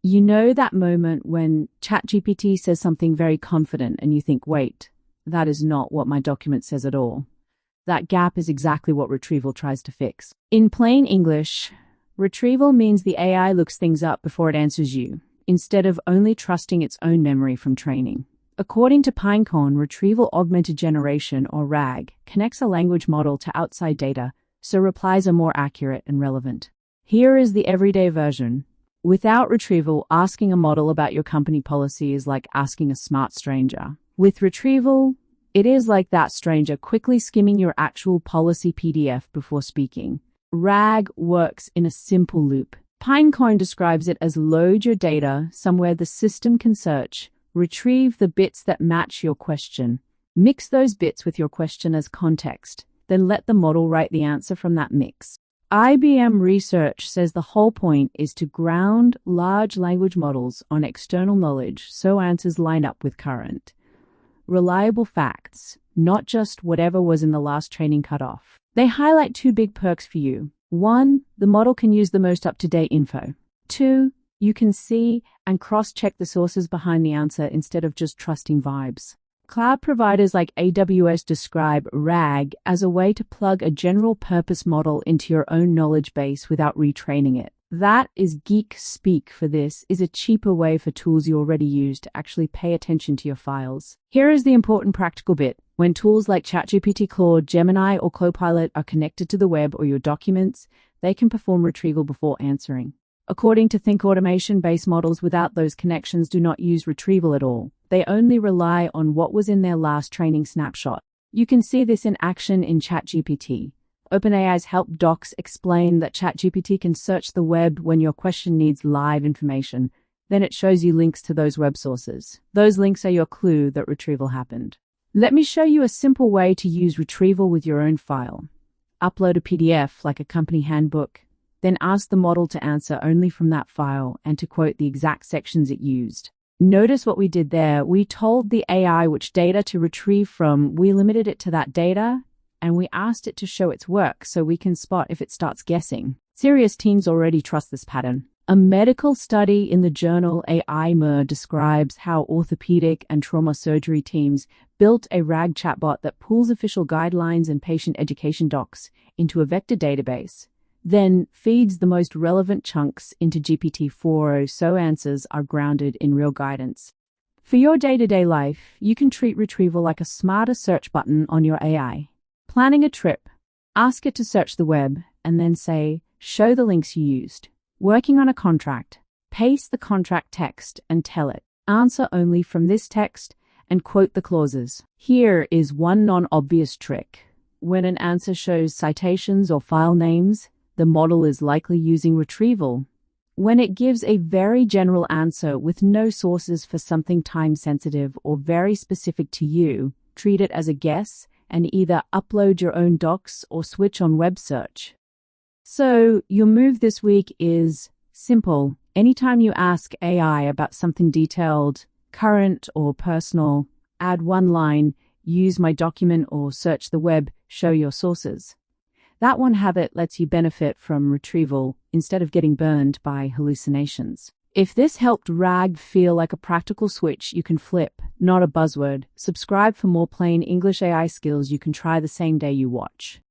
You know that moment when ChatGPT says something very confident and you think, wait, that is not what my document says at all. That gap is exactly what Retrieval tries to fix. In plain English, Retrieval means the AI looks things up before it answers you, instead of only trusting its own memory from training. According to Pinecone, Retrieval Augmented Generation, or RAG, connects a language model to outside data, so replies are more accurate and relevant. Here is the everyday version. Without Retrieval, asking a model about your company policy is like asking a smart stranger. With Retrieval, it is like that stranger quickly skimming your actual policy PDF before speaking. RAG works in a simple loop. Pinecone describes it as load your data somewhere the system can search, retrieve the bits that match your question, mix those bits with your question as context, then let the model write the answer from that mix. IBM research says the whole point is to ground large language models on external knowledge so answers line up with current, reliable facts, not just whatever was in the last training cutoff. They highlight two big perks for you. 1, the model can use the most up-to-date info. 2, you can see and cross-check the sources behind the answer instead of just trusting vibes. Cloud providers like AWS describe RAG as a way to plug a general-purpose model into your own knowledge base without retraining it. That is geek speak for this is a cheaper way for tools you already use to actually pay attention to your files. Here is the important practical bit. When tools like ChatGPT, Claude, Gemini, or Copilot are connected to the web or your documents, they can perform retrieval before answering. According to Think Automation-based models without those connections do not use retrieval at all. They only rely on what was in their last training snapshot. You can see this in action in ChatGPT. OpenAI's help docs explain that ChatGPT can search the web when your question needs live information. Then it shows you links to those web sources. Those links are your clue that retrieval happened. Let me show you a simple way to use retrieval with your own file. Upload a PDF like a company handbook, then ask the model to answer only from that file and to quote the exact sections it used. Notice what we did there. We told the AI which data to retrieve from, we limited it to that data, and we asked it to show its work so we can spot if it starts guessing. Serious teams already trust this pattern. A medical study in the journal AIMER describes how orthopedic and trauma surgery teams built a RAG chatbot that pulls official guidelines and patient education docs into a vector database, then feeds the most relevant chunks into GPT-4o so answers are grounded in real guidance. For your day-to-day life, you can treat retrieval like a smarter search button on your AI. Planning a trip, ask it to search the web and then say, show the links you used. Working on a contract, paste the contract text and tell it, answer only from this text and quote the clauses. Here is one non-obvious trick. When an answer shows citations or file names, the model is likely using retrieval. When it gives a very general answer with no sources for something time-sensitive or very specific to you, treat it as a guess and either upload your own docs or switch on web search. So your move this week is simple. Anytime you ask AI about something detailed, current or personal, add one line, use my document or search the web, show your sources. That one habit lets you benefit from retrieval instead of getting burned by hallucinations. If this helped RAG feel like a practical switch you can flip, not a buzzword, subscribe for more plain English AI skills you can try the same day you watch.